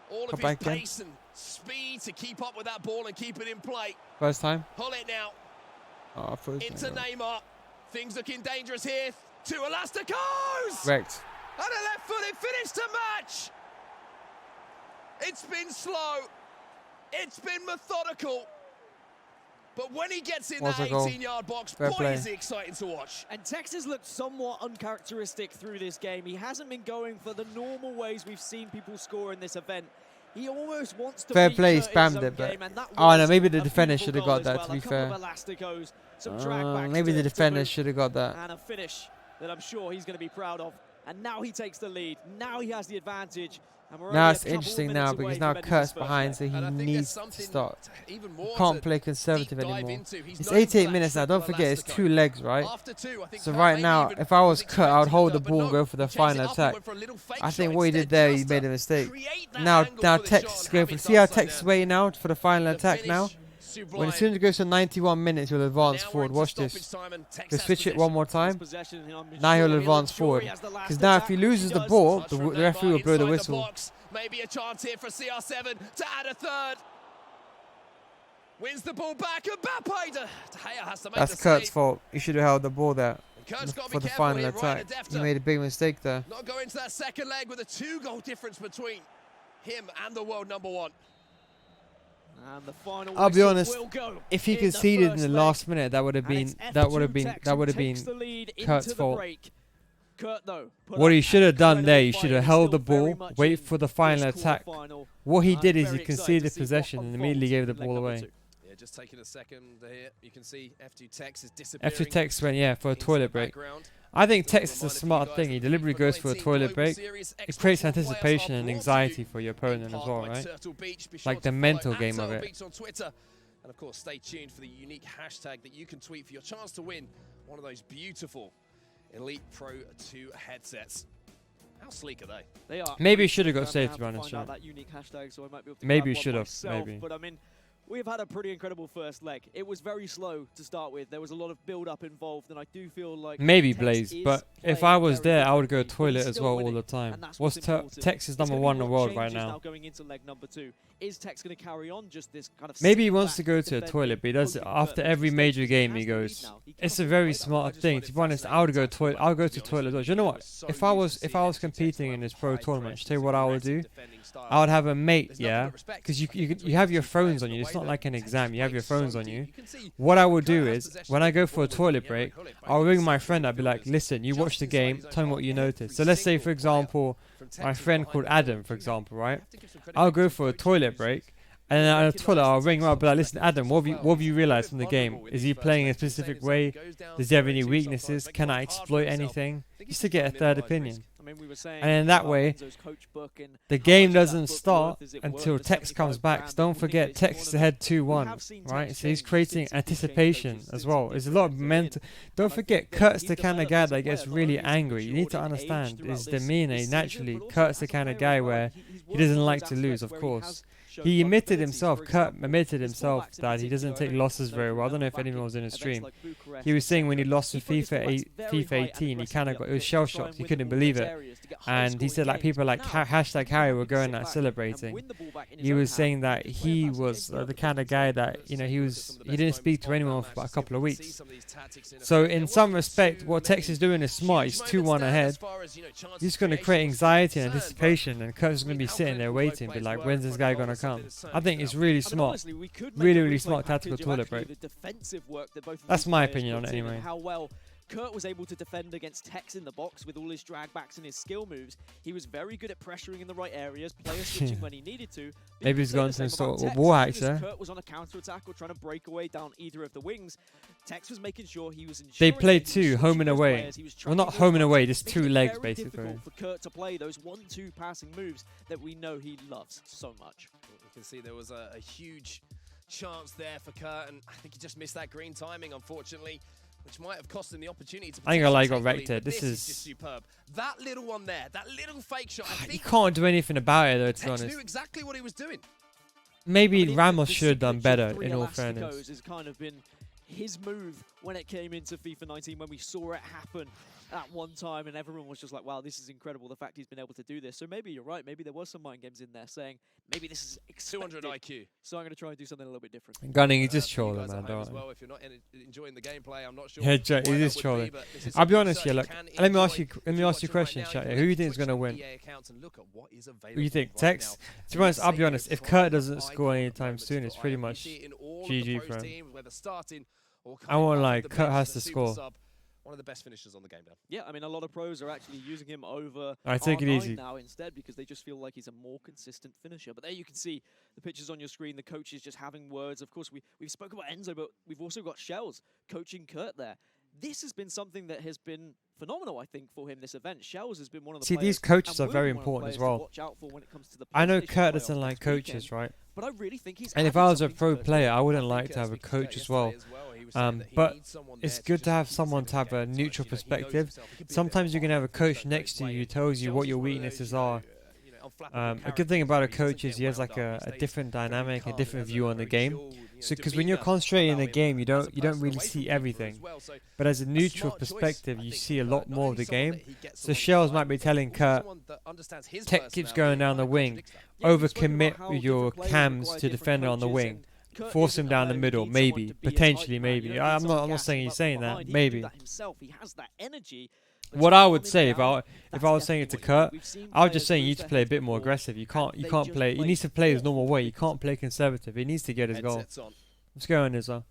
[SPEAKER 1] all of his pace and speed to keep up with that ball and keep it in play.
[SPEAKER 2] First time.
[SPEAKER 1] Pull it now.
[SPEAKER 2] Oh,
[SPEAKER 1] into Neymar. Things looking dangerous here. To Elasticos!
[SPEAKER 2] Wrecked.
[SPEAKER 1] And a left-footed finish to match. It's been slow. It's been methodical. But when he gets in
[SPEAKER 2] Was
[SPEAKER 1] that
[SPEAKER 2] a goal.
[SPEAKER 1] 18-yard box,
[SPEAKER 2] Fair
[SPEAKER 1] boy,
[SPEAKER 2] play.
[SPEAKER 1] is he exciting to watch.
[SPEAKER 3] And Tekkz has looked somewhat uncharacteristic through this game. He hasn't been going for the normal ways we've seen people score in this event. He almost wants to
[SPEAKER 2] Fair
[SPEAKER 3] beat
[SPEAKER 2] play, he
[SPEAKER 3] Kurt in his
[SPEAKER 2] spammed
[SPEAKER 3] own
[SPEAKER 2] it, but
[SPEAKER 3] game, and that
[SPEAKER 2] oh no,
[SPEAKER 3] was
[SPEAKER 2] maybe the
[SPEAKER 3] a
[SPEAKER 2] defender
[SPEAKER 3] beautiful
[SPEAKER 2] should have
[SPEAKER 3] goal
[SPEAKER 2] got
[SPEAKER 3] as
[SPEAKER 2] that.
[SPEAKER 3] well.
[SPEAKER 2] To be
[SPEAKER 3] A couple
[SPEAKER 2] fair,
[SPEAKER 3] of elasticos, some drag backs
[SPEAKER 2] maybe the
[SPEAKER 3] to
[SPEAKER 2] defender
[SPEAKER 3] boot,
[SPEAKER 2] should have got that.
[SPEAKER 3] and a finish that I'm sure he's going to be proud of. And now he takes the lead. Now he has the advantage. And we're
[SPEAKER 2] Now
[SPEAKER 3] only
[SPEAKER 2] it's
[SPEAKER 3] a couple of
[SPEAKER 2] interesting
[SPEAKER 3] minutes
[SPEAKER 2] now
[SPEAKER 3] away
[SPEAKER 2] because
[SPEAKER 3] from
[SPEAKER 2] now
[SPEAKER 3] ending this
[SPEAKER 2] Kurt's
[SPEAKER 3] first
[SPEAKER 2] behind,
[SPEAKER 3] leg.
[SPEAKER 2] so he
[SPEAKER 1] And I think
[SPEAKER 2] needs
[SPEAKER 1] there's
[SPEAKER 2] to
[SPEAKER 1] something
[SPEAKER 2] start.
[SPEAKER 1] even
[SPEAKER 2] He
[SPEAKER 1] more
[SPEAKER 2] can't
[SPEAKER 1] to
[SPEAKER 2] play conservative
[SPEAKER 1] deep dive
[SPEAKER 2] anymore.
[SPEAKER 1] into. He's
[SPEAKER 2] It's
[SPEAKER 1] known for
[SPEAKER 2] 88
[SPEAKER 1] that
[SPEAKER 2] minutes now. Don't
[SPEAKER 1] triple
[SPEAKER 2] forget, it's
[SPEAKER 1] elastico.
[SPEAKER 2] 2 legs, right?
[SPEAKER 1] After two, I think
[SPEAKER 2] So
[SPEAKER 1] Kurt
[SPEAKER 2] right
[SPEAKER 1] maybe
[SPEAKER 2] now,
[SPEAKER 1] even
[SPEAKER 2] if I was
[SPEAKER 1] was
[SPEAKER 2] Kurt, I would
[SPEAKER 1] expecting
[SPEAKER 2] hold
[SPEAKER 1] the
[SPEAKER 2] the
[SPEAKER 1] but
[SPEAKER 2] ball and
[SPEAKER 1] no,
[SPEAKER 2] go for the
[SPEAKER 1] he changed it
[SPEAKER 2] final
[SPEAKER 1] up and
[SPEAKER 2] attack.
[SPEAKER 1] went for a little fake
[SPEAKER 2] I
[SPEAKER 1] shot
[SPEAKER 2] think what he did
[SPEAKER 1] instead,
[SPEAKER 2] there, he
[SPEAKER 1] just to
[SPEAKER 2] made a mistake.
[SPEAKER 1] create that
[SPEAKER 2] Now
[SPEAKER 1] angle for the shot
[SPEAKER 2] Tekkz
[SPEAKER 1] and
[SPEAKER 2] go
[SPEAKER 1] have
[SPEAKER 2] for.
[SPEAKER 1] it
[SPEAKER 2] See how
[SPEAKER 1] done
[SPEAKER 2] Tekkz
[SPEAKER 1] so
[SPEAKER 2] waiting out for the final
[SPEAKER 1] The
[SPEAKER 2] attack now.
[SPEAKER 1] finish,
[SPEAKER 2] When as
[SPEAKER 1] sublime.
[SPEAKER 2] soon as it goes to 91 minutes, he'll advance
[SPEAKER 1] Now we're
[SPEAKER 2] forward.
[SPEAKER 1] into
[SPEAKER 2] Watch
[SPEAKER 1] stoppage
[SPEAKER 2] this.
[SPEAKER 1] time and Tekkz
[SPEAKER 2] Just
[SPEAKER 1] has
[SPEAKER 2] switch it
[SPEAKER 1] possession.
[SPEAKER 2] one more time. Now he'll advance forward. Because now if he loses the ball, the referee will blow the whistle.
[SPEAKER 1] Maybe a chance here for CR7 to add a third. Wins the ball back. Mbappe. De Gea has to make
[SPEAKER 2] That's
[SPEAKER 1] the
[SPEAKER 2] Kurt's
[SPEAKER 1] save.
[SPEAKER 2] fault. He should have held the ball there
[SPEAKER 1] Kurt's got to
[SPEAKER 2] for
[SPEAKER 1] be
[SPEAKER 2] the
[SPEAKER 1] careful
[SPEAKER 2] final
[SPEAKER 1] here, right
[SPEAKER 2] attack.
[SPEAKER 1] at
[SPEAKER 2] He
[SPEAKER 1] Defter.
[SPEAKER 2] made a big mistake there.
[SPEAKER 1] Not going into that second leg with a 2-goal difference between him and the world #1.
[SPEAKER 3] And the final
[SPEAKER 2] I'll be
[SPEAKER 3] whistle
[SPEAKER 2] honest,
[SPEAKER 3] will go
[SPEAKER 2] if he
[SPEAKER 3] in the
[SPEAKER 2] conceded in
[SPEAKER 3] first
[SPEAKER 2] the
[SPEAKER 3] leg.
[SPEAKER 2] last minute, that would have
[SPEAKER 3] And
[SPEAKER 2] been
[SPEAKER 3] it's
[SPEAKER 2] that would have
[SPEAKER 3] F2Tekkz
[SPEAKER 2] been
[SPEAKER 3] who takes the lead
[SPEAKER 2] Kurt's
[SPEAKER 3] into the
[SPEAKER 2] fault.
[SPEAKER 3] break. Kurt, though, put
[SPEAKER 2] What
[SPEAKER 3] up
[SPEAKER 2] he should have done there, he
[SPEAKER 3] incredible
[SPEAKER 2] should have
[SPEAKER 3] fight.
[SPEAKER 2] held the
[SPEAKER 3] He's still very
[SPEAKER 2] ball,
[SPEAKER 3] much
[SPEAKER 2] wait
[SPEAKER 3] in
[SPEAKER 2] for the
[SPEAKER 3] this
[SPEAKER 2] final attack.
[SPEAKER 3] quarterfinal.
[SPEAKER 2] What he
[SPEAKER 3] I'm
[SPEAKER 2] did is
[SPEAKER 3] very
[SPEAKER 2] he
[SPEAKER 3] excited
[SPEAKER 2] conceded
[SPEAKER 3] to see what
[SPEAKER 2] possession and immediately
[SPEAKER 3] unfolds
[SPEAKER 2] gave the
[SPEAKER 3] in leg
[SPEAKER 2] ball
[SPEAKER 3] number
[SPEAKER 2] away.
[SPEAKER 3] 2.
[SPEAKER 1] Yeah, just taking a second here. You can see F2Tekkz is disappearing.
[SPEAKER 2] F2Tekkz went, yeah, for a
[SPEAKER 1] into the
[SPEAKER 2] toilet break.
[SPEAKER 1] background.
[SPEAKER 2] I think
[SPEAKER 1] Just a
[SPEAKER 2] Tekkz is a
[SPEAKER 1] reminder for you
[SPEAKER 2] smart
[SPEAKER 1] guys
[SPEAKER 2] thing.
[SPEAKER 1] that
[SPEAKER 2] He
[SPEAKER 1] the
[SPEAKER 2] deliberately
[SPEAKER 1] FIFA
[SPEAKER 2] goes for a
[SPEAKER 1] 19
[SPEAKER 2] toilet
[SPEAKER 1] Global
[SPEAKER 2] break.
[SPEAKER 1] Series
[SPEAKER 2] It
[SPEAKER 1] Xbox
[SPEAKER 2] creates
[SPEAKER 1] One players
[SPEAKER 2] anticipation
[SPEAKER 1] are
[SPEAKER 2] and
[SPEAKER 1] brought to
[SPEAKER 2] anxiety
[SPEAKER 1] you
[SPEAKER 2] for your
[SPEAKER 1] in
[SPEAKER 2] opponent as
[SPEAKER 1] part
[SPEAKER 2] well,
[SPEAKER 1] by
[SPEAKER 2] right?
[SPEAKER 1] Turtle Beach. Be sure
[SPEAKER 2] Like
[SPEAKER 1] to
[SPEAKER 2] the
[SPEAKER 1] follow
[SPEAKER 2] mental
[SPEAKER 1] at
[SPEAKER 2] game of
[SPEAKER 1] Turtle
[SPEAKER 2] it.
[SPEAKER 1] Beach on Twitter. And of course, stay tuned for the unique hashtag that you can tweet for your chance to win one of those beautiful Elite Pro 2 headsets. How sleek are they?
[SPEAKER 3] They are.
[SPEAKER 2] Maybe he should have got
[SPEAKER 3] I'm
[SPEAKER 2] saved,
[SPEAKER 3] gonna
[SPEAKER 2] to be
[SPEAKER 3] have
[SPEAKER 2] honest.
[SPEAKER 3] find out
[SPEAKER 2] Right?
[SPEAKER 3] that unique hashtag, so I might be able to
[SPEAKER 2] Maybe
[SPEAKER 3] grab
[SPEAKER 2] he
[SPEAKER 3] one
[SPEAKER 2] should have,
[SPEAKER 3] myself,
[SPEAKER 2] maybe.
[SPEAKER 3] But I mean, we've had a pretty incredible first leg. It was very slow to start with. There was a lot of build-up involved, and I do feel like
[SPEAKER 2] Maybe
[SPEAKER 3] Tekkz
[SPEAKER 2] Blaze,
[SPEAKER 3] is
[SPEAKER 2] but if
[SPEAKER 3] playing
[SPEAKER 2] I was
[SPEAKER 3] very
[SPEAKER 2] there, I would go
[SPEAKER 3] differently, but
[SPEAKER 2] toilet
[SPEAKER 3] he's
[SPEAKER 2] as
[SPEAKER 3] still
[SPEAKER 2] well all
[SPEAKER 3] winning,
[SPEAKER 2] the time.
[SPEAKER 3] and that's
[SPEAKER 2] What's
[SPEAKER 3] what's important.
[SPEAKER 2] Tekkz is
[SPEAKER 3] It's
[SPEAKER 2] number
[SPEAKER 3] gonna be
[SPEAKER 2] 1 in the
[SPEAKER 3] what
[SPEAKER 2] world right
[SPEAKER 3] changes
[SPEAKER 2] now.
[SPEAKER 3] Going into leg number 2. Is Tekkz going to carry on just this kind of
[SPEAKER 2] Maybe he
[SPEAKER 3] sit
[SPEAKER 2] wants
[SPEAKER 3] back
[SPEAKER 2] to go to a
[SPEAKER 3] defending,
[SPEAKER 2] toilet, but he does it
[SPEAKER 3] hoping
[SPEAKER 2] after
[SPEAKER 3] that
[SPEAKER 2] every
[SPEAKER 3] mistakes?
[SPEAKER 2] major
[SPEAKER 3] He
[SPEAKER 2] game.
[SPEAKER 3] has
[SPEAKER 2] He
[SPEAKER 3] the lead
[SPEAKER 2] goes.
[SPEAKER 3] now. He
[SPEAKER 2] It's
[SPEAKER 3] cannot
[SPEAKER 2] a very
[SPEAKER 3] avoid that.
[SPEAKER 2] smart thing. To be honest, I would go toilet. I'll go to toilet as well. Do you know what? If I was competing in this pro tournament, tell you what I would do. I would have a mate, yeah, because you have your phones on you. It's not like an exam. You have your phones on you. What I would do is when I go for a toilet break, I'll ring my friend. I'd be like, listen, you watch the game. Tell me what you noticed. So let's say, for example, my friend called Adam, for example, right? I'll go for a toilet break. And then on the toilet, I'll ring him up, but like, listen, Adam, what have you realised from the game? Is he playing in a specific way? Does he have any weaknesses? Can I exploit anything? Just to get a third opinion. And in that way, the game doesn't start until Tekkz comes back. So don't forget, Tekkz is ahead 2-1, right? So he's creating anticipation as well. There's a lot of mental. Don't forget, Kurt's the kind of guy that gets really angry. You need to understand his demeanor. Naturally, Kurt's the kind of guy where he doesn't like to lose, of course. He admitted himself, Kurt admitted himself that he doesn't take losses very well. I don't know if anyone was in the stream. He was saying when he lost to FIFA 18, he kind of got, it was shell shocked. He couldn't believe it. And he said like people like hashtag Harry were going out celebrating. He was saying that he was the kind of guy that, you know, he didn't speak to anyone for about a couple of weeks. So in some respect, what Tekkz is doing is smart. He's 2-1 ahead. He's going to create anxiety and anticipation, and Kurt's going to be sitting there waiting, be like, when's this guy going to come? I think it's really smart. Really smart tactical toilet break. That's my opinion on it anyway.
[SPEAKER 3] How well Kurt was able to defend against Tekkz in the box with all his drag backs and his skill moves. He was very good at pressuring in the right areas, player switching when he needed to.
[SPEAKER 2] Maybe he's gone to sort of war hacks there.
[SPEAKER 3] Kurt was on a counter attack or trying to break away down either of the wings. Tekkz was making sure he was
[SPEAKER 2] They played two, home and away. Well, not home and away, just 2 legs basically.
[SPEAKER 3] Difficult for Kurt to play those 1-2 passing moves that we know he loves so much.
[SPEAKER 1] You can see there was a huge chance there for Kurt, and I think he just missed that green timing, unfortunately, which might have cost him the opportunity to.
[SPEAKER 2] I think I got
[SPEAKER 1] take
[SPEAKER 2] wrecked
[SPEAKER 1] the
[SPEAKER 2] here.
[SPEAKER 1] lead,
[SPEAKER 2] This is
[SPEAKER 1] just superb. That little one there, that little fake shot. I
[SPEAKER 2] you
[SPEAKER 1] think
[SPEAKER 2] can't do anything about it though, to be
[SPEAKER 1] Tekkz
[SPEAKER 2] honest.
[SPEAKER 1] knew exactly what he was doing.
[SPEAKER 2] Maybe
[SPEAKER 3] I mean,
[SPEAKER 2] Ramos
[SPEAKER 3] the
[SPEAKER 2] should have done
[SPEAKER 3] signature
[SPEAKER 2] better,
[SPEAKER 3] 3
[SPEAKER 2] in all
[SPEAKER 3] elasticos
[SPEAKER 2] fairness.
[SPEAKER 3] has kind of been his move when it came into FIFA 19, when we saw it happen at one time, and everyone was just like, wow, this is incredible, the fact he's been able to do this. So maybe you're right, maybe there was some mind games in there saying, maybe this is expected,
[SPEAKER 1] 200 IQ.
[SPEAKER 3] so I'm going to try and do something a little bit different.
[SPEAKER 2] Gunning, he's just
[SPEAKER 1] For you
[SPEAKER 2] trolling,
[SPEAKER 1] guys
[SPEAKER 2] man.
[SPEAKER 1] at home as
[SPEAKER 2] Don't
[SPEAKER 1] well, if you're not enjoying the gameplay, I'm not sure.
[SPEAKER 2] Yeah,
[SPEAKER 1] why
[SPEAKER 2] he
[SPEAKER 1] that
[SPEAKER 2] is
[SPEAKER 1] would
[SPEAKER 2] trolling.
[SPEAKER 1] be, but this is
[SPEAKER 2] I'll be
[SPEAKER 1] something
[SPEAKER 2] honest
[SPEAKER 1] you
[SPEAKER 2] here, look,
[SPEAKER 1] can
[SPEAKER 2] let me ask
[SPEAKER 1] enjoy.
[SPEAKER 2] you
[SPEAKER 1] If you're
[SPEAKER 2] a
[SPEAKER 1] watching
[SPEAKER 2] question,
[SPEAKER 1] right
[SPEAKER 2] chat
[SPEAKER 1] now,
[SPEAKER 2] here.
[SPEAKER 1] you
[SPEAKER 2] Who do you
[SPEAKER 1] can
[SPEAKER 2] think is going to
[SPEAKER 1] Twitch
[SPEAKER 2] win?
[SPEAKER 1] EA accounts and look at what is
[SPEAKER 2] Who do you think?
[SPEAKER 1] available right
[SPEAKER 2] Tekkz?
[SPEAKER 1] now.
[SPEAKER 2] To be honest, I'll be
[SPEAKER 1] Say
[SPEAKER 2] honest, if
[SPEAKER 1] from
[SPEAKER 2] Kurt
[SPEAKER 1] the
[SPEAKER 2] doesn't score
[SPEAKER 1] Bible
[SPEAKER 2] anytime
[SPEAKER 1] moments
[SPEAKER 2] soon,
[SPEAKER 1] for
[SPEAKER 2] it's pretty
[SPEAKER 1] IMDb
[SPEAKER 2] much
[SPEAKER 1] in all all
[SPEAKER 2] GG
[SPEAKER 1] of the
[SPEAKER 2] for
[SPEAKER 1] pros
[SPEAKER 2] him.
[SPEAKER 1] teams, whether starting or
[SPEAKER 2] I won't
[SPEAKER 1] coming
[SPEAKER 2] lie,
[SPEAKER 1] off the
[SPEAKER 2] Kurt
[SPEAKER 1] bench
[SPEAKER 2] has
[SPEAKER 1] as
[SPEAKER 2] to
[SPEAKER 1] a super
[SPEAKER 2] score.
[SPEAKER 1] sub. One of the best finishers on the game now.
[SPEAKER 3] Yeah, I mean, a lot of pros are actually using him over
[SPEAKER 2] Alright, take it
[SPEAKER 3] R9
[SPEAKER 2] easy.
[SPEAKER 3] now instead because they just feel like he's a more consistent finisher. But there you can see the pictures on your screen, the coaches just having words. Of course, we've spoken about Enzo, but we've also got Shells coaching Kurt there. This has been something that has been phenomenal, I think, for him this event. Shells has been one of the
[SPEAKER 2] See,
[SPEAKER 3] players
[SPEAKER 2] these coaches
[SPEAKER 3] and
[SPEAKER 2] are
[SPEAKER 3] will
[SPEAKER 2] very
[SPEAKER 3] be one of the
[SPEAKER 2] important as
[SPEAKER 3] players to
[SPEAKER 2] well.
[SPEAKER 3] watch out for when it comes to the
[SPEAKER 2] I know
[SPEAKER 3] PlayStation
[SPEAKER 2] Kurt
[SPEAKER 3] playoffs
[SPEAKER 2] doesn't like
[SPEAKER 3] next
[SPEAKER 2] coaches,
[SPEAKER 3] weekend,
[SPEAKER 2] right?
[SPEAKER 3] but I really think he's
[SPEAKER 2] And if
[SPEAKER 3] added
[SPEAKER 2] I was a
[SPEAKER 3] something to
[SPEAKER 2] pro
[SPEAKER 3] Kurt's
[SPEAKER 2] player,
[SPEAKER 3] game.
[SPEAKER 2] I wouldn't
[SPEAKER 1] I
[SPEAKER 2] like
[SPEAKER 1] think,
[SPEAKER 2] to have a
[SPEAKER 1] speaking to
[SPEAKER 2] coach
[SPEAKER 1] Kurt
[SPEAKER 2] as well.
[SPEAKER 1] yesterday He was saying that he
[SPEAKER 2] But
[SPEAKER 1] needs someone
[SPEAKER 2] it's
[SPEAKER 1] there
[SPEAKER 2] good to
[SPEAKER 1] just
[SPEAKER 2] have
[SPEAKER 1] keep
[SPEAKER 2] someone
[SPEAKER 1] him
[SPEAKER 2] to have a
[SPEAKER 1] in the game.
[SPEAKER 2] neutral
[SPEAKER 1] He knows
[SPEAKER 2] perspective.
[SPEAKER 1] himself. He could be a bit
[SPEAKER 2] Sometimes you can have a
[SPEAKER 1] behind,
[SPEAKER 2] coach
[SPEAKER 1] don't
[SPEAKER 2] next to you who
[SPEAKER 1] play.
[SPEAKER 2] tells you what your
[SPEAKER 1] Shells is one of
[SPEAKER 2] weaknesses
[SPEAKER 1] those,
[SPEAKER 2] are. A good thing about a coach is he has like a different dynamic, a different view on the game. So, because when you're concentrating in the game, you don't really see everything. But as a neutral perspective, you see a lot more of the game. So Shells might be telling Kurt, Tech keeps going down the wing, overcommit with your cams to defender on the wing, force him down the middle, maybe, potentially, maybe. I'm not saying he's saying that, maybe. What I would say if I was saying it to Kurt, I was just saying you need to play a bit more aggressive. You can't play. He needs to play his normal way. You can't play conservative. He needs to get his goal. What's going on, Izza?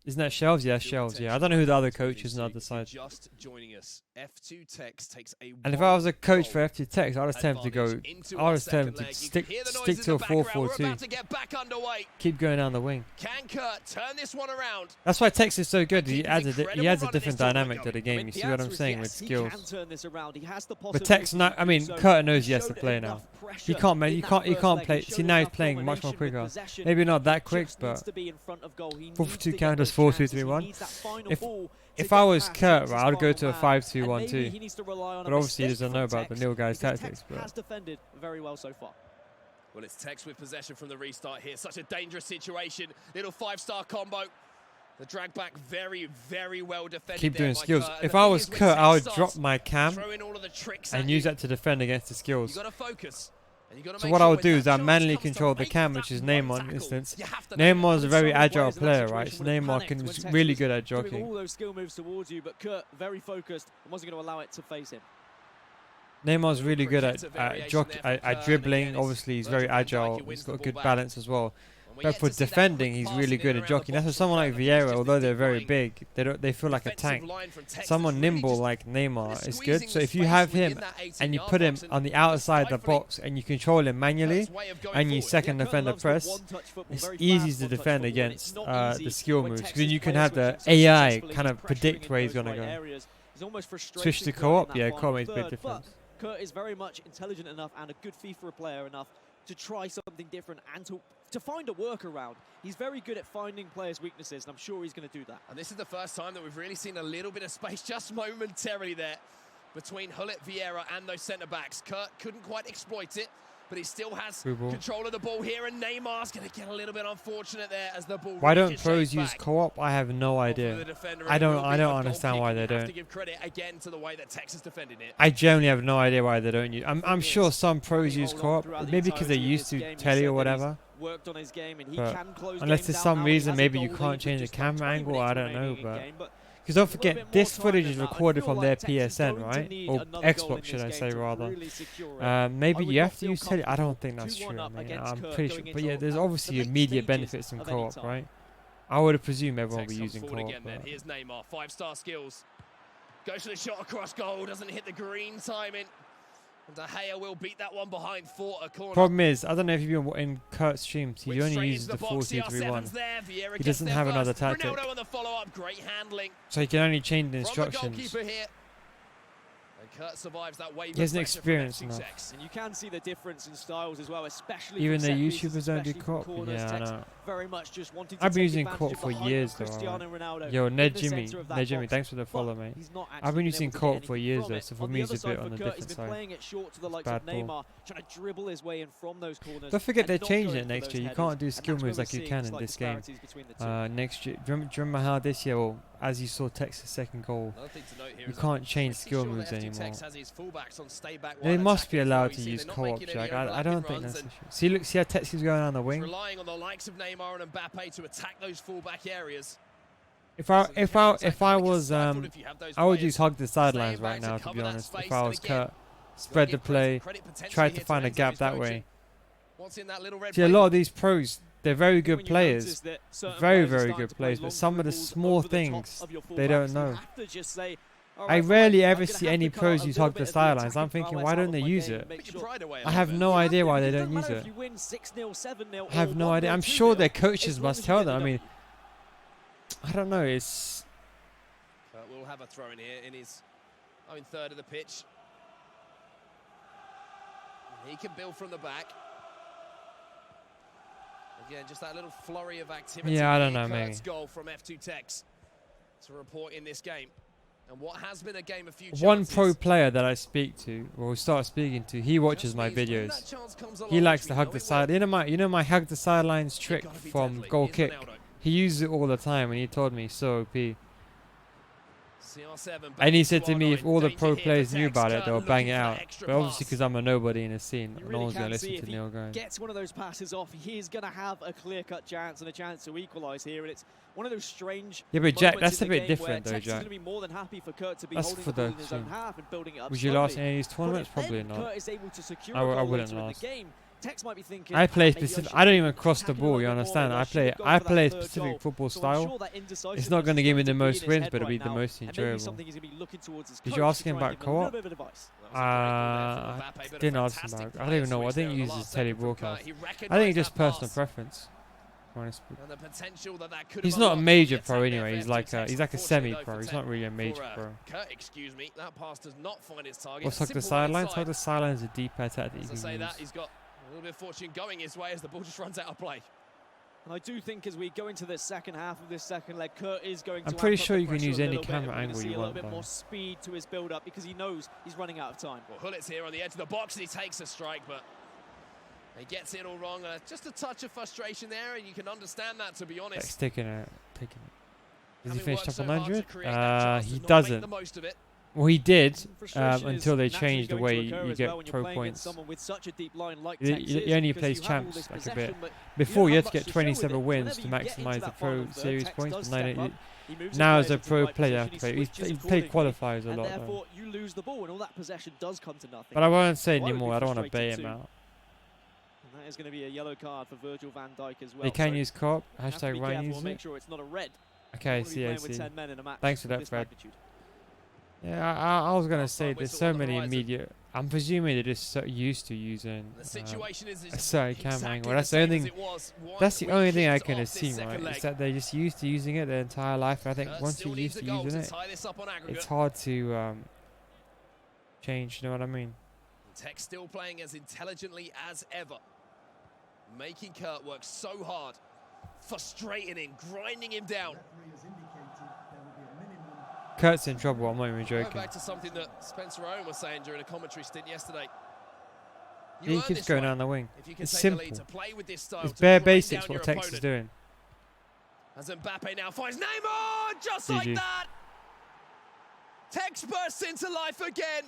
[SPEAKER 2] Isn't that Shells? Yeah, Shells. Yeah, I don't know who the other coach is on the other side.
[SPEAKER 1] Just joining us, F2Tekkz takes a.
[SPEAKER 2] And if I was a coach for F2Tekkz, I'd just tell him to go. I would tell him to stick to a 4-4-2. Keep going down the wing.
[SPEAKER 1] Can Kurt turn this one around?
[SPEAKER 2] That's why Tekkz is so good. He adds a different dynamic to the game. You see what I'm saying with skills. But Tekkz, I mean, Kurt knows he has to play now. He can't play. See, now he's playing much more quicker. Maybe not that quick, but 4-4-2 counters 4-2-3-1. If I was Kurt, right, I'd go to a 5-2-1-2. But obviously he doesn't know about the Nil guy's tactics. But
[SPEAKER 3] has defended very well so far.
[SPEAKER 1] Well, it's Tekkz with possession from the restart here. Such a dangerous situation. Little 5-star combo. The drag back very, very well defended.
[SPEAKER 2] Keep doing skills. If I was Kurt, I would drop my cam and use that to defend against the skills.
[SPEAKER 1] You got to focus.
[SPEAKER 2] So what I would do is I manually control the cam, which is Neymar in instance. Neymar is a very agile player, right? So Neymar is really good at jockeying.
[SPEAKER 3] All those skill moves towards you, but Kurt very focused and wasn't going to allow it to face him.
[SPEAKER 2] Neymar's really good at dribbling. Obviously, he's very agile. He's got a good balance as well. But for defending, he's really good at jockeying. That's why someone like Vieira, although they're very big, they feel like a tank. Someone nimble like Neymar is good. So if you have him and you put him on the outside of the box and you control him manually and you second defender press, it's easy to defend against the skill moves. Because then you can have the AI kind of predict where he's going to go. Switch to co-op, yeah, co-op makes a big difference.
[SPEAKER 3] Kurt is very much intelligent enough and a good FIFA player enough to try something different and to find a workaround. He's very good at finding players' weaknesses, and I'm sure he's going to do that.
[SPEAKER 1] And this is the first time that we've really seen a little bit of space, just momentarily there, between Hullet, Vieira, and those centre-backs. Kurt couldn't quite exploit it, but he still has control of the ball here, and Neymar's going to get a little bit unfortunate there as the ball.
[SPEAKER 2] Why don't pros use co-op? I have no idea. I don't understand why they don't.
[SPEAKER 1] To give credit again to the way that Texas defended it.
[SPEAKER 2] I generally have no idea why they don't use. I'm sure some pros use co-op, maybe because they're used to telly or whatever.
[SPEAKER 3] Worked on his game and he
[SPEAKER 2] but
[SPEAKER 3] can close
[SPEAKER 2] unless there's some reason maybe you can't change the camera angle, I don't know. But because don't forget, this footage is recorded from their PSN, right? Or Xbox, should I say, rather. Maybe you have to use telly. I don't think that's true. I mean, I'm pretty sure. But yeah, there's obviously immediate benefits in co-op, right? I would presume everyone will be using co-op.
[SPEAKER 1] Here's Neymar, 5-star skills. Goes for the shot across goal, doesn't hit the green timing. And De Gea will beat that one behind for a corner.
[SPEAKER 2] Problem is, I don't know if you've been in Kurt's streams, he only uses the 4-2-3-1. He doesn't have another tactic. So he can only change the instructions.
[SPEAKER 1] Kurt survives that wave.
[SPEAKER 2] He hasn't experienced enough.
[SPEAKER 3] And you can see the difference in styles as well, especially
[SPEAKER 2] even the YouTubers don't do co-op. Yeah, I know.
[SPEAKER 3] Very much just wanting to
[SPEAKER 2] I've been using co-op for years though. Yo, Ned Jimmy, thanks for the follow, mate. I've been using co-op for years though, so for me it's a bit on the different side. Bad ball. Don't forget they're changing it next year. You can't do skill moves like you can in this game. Next year, do you remember how this year, well, as you saw Texas' second goal, you can't change skill moves anymore. They must be allowed to use co-op, Jack. I don't think that's an issue. See how Tekkz is going on the wing?
[SPEAKER 1] Relying on the likes of Neymar and Mbappe to attack those fullback areas.
[SPEAKER 2] If I was I would just hug the sidelines right now, to be honest. If I was Kurt, spread the play, try to find a gap that way. See, a lot of these pros, they're very good players, very, very good players, but some of the small things they don't know. I rarely ever see any pros use hug the sidelines. I'm thinking, why don't they use it? I have no idea why they don't use it. I have no idea. I'm sure their coaches must tell them. I mean, I don't know. It's.
[SPEAKER 1] We'll have a throw in here in his own third of the pitch. He can build from the back. Again, just that little flurry of activity.
[SPEAKER 2] Yeah, I don't know,
[SPEAKER 1] Kurt's
[SPEAKER 2] maybe.
[SPEAKER 1] goal from F2Tekkz to report in this game. And what has been a game of few
[SPEAKER 2] One
[SPEAKER 1] chances.
[SPEAKER 2] pro player that I speak to, or start speaking to, he watches my videos. He likes to hug the side. You know my hug the sidelines trick from goal kick. He uses it all the time, and he told me so OP. And he said to me, if all the pro players knew about it, they'll bang it out. But obviously, because I'm a nobody in the scene, no one's going to listen to Neil going.
[SPEAKER 3] Gets one of those passes off, he's going to have a clear-cut chance and a chance to equalise here. And it's one of those strange.
[SPEAKER 2] Yeah, but Jack, that's a bit different, though, Jack.
[SPEAKER 3] Be more than happy for Kurt to be
[SPEAKER 2] that's
[SPEAKER 3] holding
[SPEAKER 2] for
[SPEAKER 3] the ball
[SPEAKER 2] the
[SPEAKER 3] in his own half and building it up.
[SPEAKER 2] Would you last in any of these tournaments? Probably not.
[SPEAKER 3] Kurt is able to secure
[SPEAKER 2] I wouldn't last.
[SPEAKER 3] Tekkz might be thinking,
[SPEAKER 2] I play specific. I don't even cross the ball. You understand? I play a specific football style. It's not going to give me the most wins, but it'll be the most enjoyable. Did you ask him about co-op? I didn't ask him about. I don't even know. I didn't use his tele broadcast. I think it's just personal preference. He's not a major pro anyway. He's like a semi-pro. He's not really a major pro.
[SPEAKER 1] Excuse me, that pass does not find its target.
[SPEAKER 2] What's hug the sidelines? Hug the sidelines is a deep attack that you can use.
[SPEAKER 1] He's got a little bit of fortune going his way as the ball just runs out of play.
[SPEAKER 3] And I do think as we go into the second half of this second leg, Kurt is going to.
[SPEAKER 2] I'm pretty sure you can use any camera angle you want.
[SPEAKER 3] A little bit more speed to his build-up because he knows he's running out of time.
[SPEAKER 1] Well, Hullet's here on the edge of the box and he takes a strike, but he gets it all wrong. Just a touch of frustration there, and you can understand that, to be honest.
[SPEAKER 2] He's taking it. Does he finish top 100? He doesn't. Well, he did until they changed the way you get pro points. He only plays champs like a bit. Before, you had to get 27 wins to maximize the pro series points. Now, as a pro player, he played qualifiers a lot. Though. But I won't say anymore. I don't want to bait him out.
[SPEAKER 3] And that is going to be a yellow card for Virgil van Dijk as well.
[SPEAKER 2] They can use co-op. Hashtag Ryan uses
[SPEAKER 3] make sure it's not a red.
[SPEAKER 2] Okay, I see. Thanks for that, Fred. Yeah, I was going to say there's so many immediate. I'm presuming they're just so used to using a certain camera angle. That's the only thing I can assume, right? Is that they're just used to using it their entire life. I think once you're used to using it, it's hard to change. You know what I mean?
[SPEAKER 1] Tekkz still playing as intelligently as ever, making Kurt work so hard, frustrating him, grinding him down.
[SPEAKER 2] Kurt's in trouble, I'm not even joking.
[SPEAKER 1] Going back to something that Spencer Owen was saying during a commentary stint yesterday.
[SPEAKER 2] He keeps going down the wing. It's simple. It's
[SPEAKER 1] bare
[SPEAKER 2] basics what Tekkz is doing.
[SPEAKER 1] As Mbappe now finds Neymar, just like that. Tekkz bursts into life again.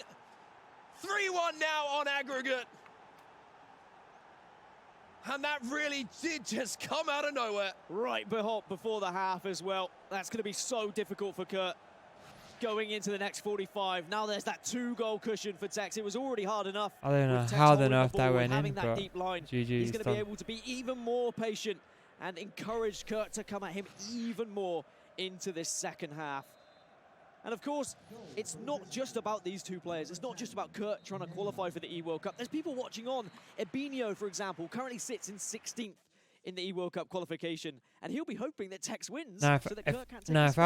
[SPEAKER 1] 3-1 now on aggregate. And that really did just come out of nowhere.
[SPEAKER 3] Right before the half as well. That's going to be so difficult for Kurt going into the next 45. Now there's that 2-goal cushion for Tekkz. It was already hard enough.
[SPEAKER 2] I don't know how on earth that went in,
[SPEAKER 3] but deep line. He's going to be able to be even more patient and encourage Kurt to come at him even more into this second half. And of course, it's not just about these two players. It's not just about Kurt trying to qualify for the E-World Cup. There's people watching on. Ebinio, for example, currently sits in 16th in the E-World Cup qualification, and he'll be hoping that Tekkz wins.
[SPEAKER 2] Now, if